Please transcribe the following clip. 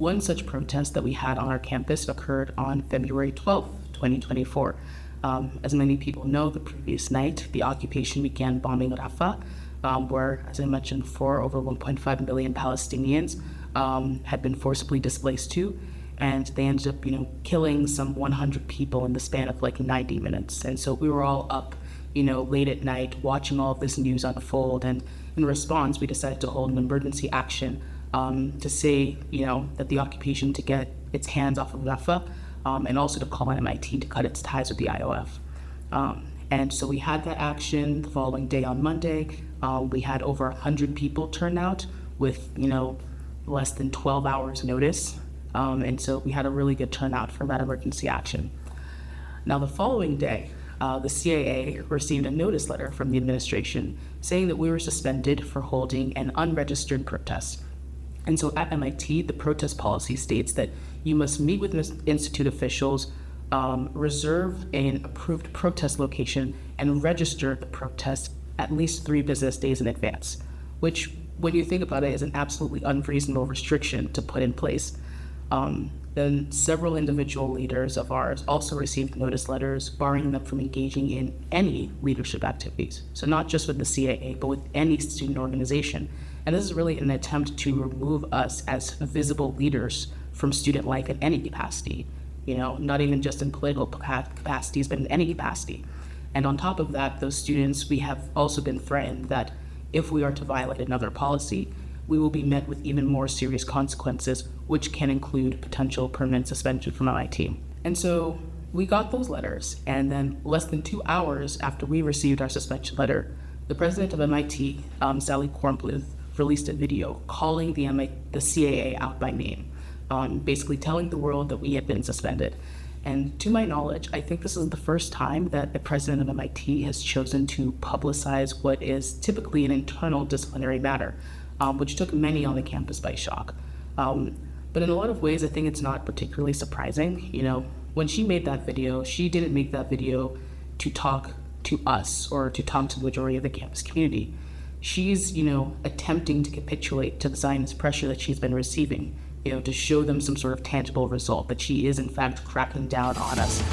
One such protest that we had on our campus occurred on February 12th, 2024. As many people know, the previous night, the occupation began bombing Rafah, where, as I mentioned before, over 1.5 million Palestinians had been forcibly displaced to, and they ended up, killing some 100 people in the span of like 90 minutes. And so we were all up, late at night watching all of this news unfold, and in response, we decided to hold an emergency action to say, that the occupation to get its hands off of Rafah, and also to call on MIT to cut its ties with the IOF. And so we had that action the following day on Monday. We had over 100 people turn out with, less than 12 hours notice. And so we had a really good turnout for that emergency action. Now, the following day, the CAA received a notice letter from the administration saying that we were suspended for holding an unregistered protest. And so at MIT, the protest policy states that you must meet with institute officials, reserve an approved protest location, and register the protest at least 3 business days in advance, which, when you think about it, is an absolutely unreasonable restriction to put in place. Then several individual leaders of ours also received notice letters barring them from engaging in any leadership activities. So not just with the CAA, but with any student organization. And this is really an attempt to remove us as visible leaders from student life in any capacity, not even just in political capacities, but in any capacity. And on top of that, those students, we have also been threatened that if we are to violate another policy, we will be met with even more serious consequences, which can include potential permanent suspension from MIT. And so we got those letters, and then less than 2 hours after we received our suspension letter, the president of MIT, Sally Kornbluth, released a video calling the CAA out by name, basically telling the world that we had been suspended. And to my knowledge, I think this is the first time that the president of MIT has chosen to publicize what is typically an internal disciplinary matter, which took many on the campus by shock. But in a lot of ways, I think it's not particularly surprising. When she made that video, she didn't make that video to talk to us or to talk to the majority of the campus community. She's, attempting to capitulate to the Zionist pressure that she's been receiving, to show them some sort of tangible result, that she is in fact cracking down on us.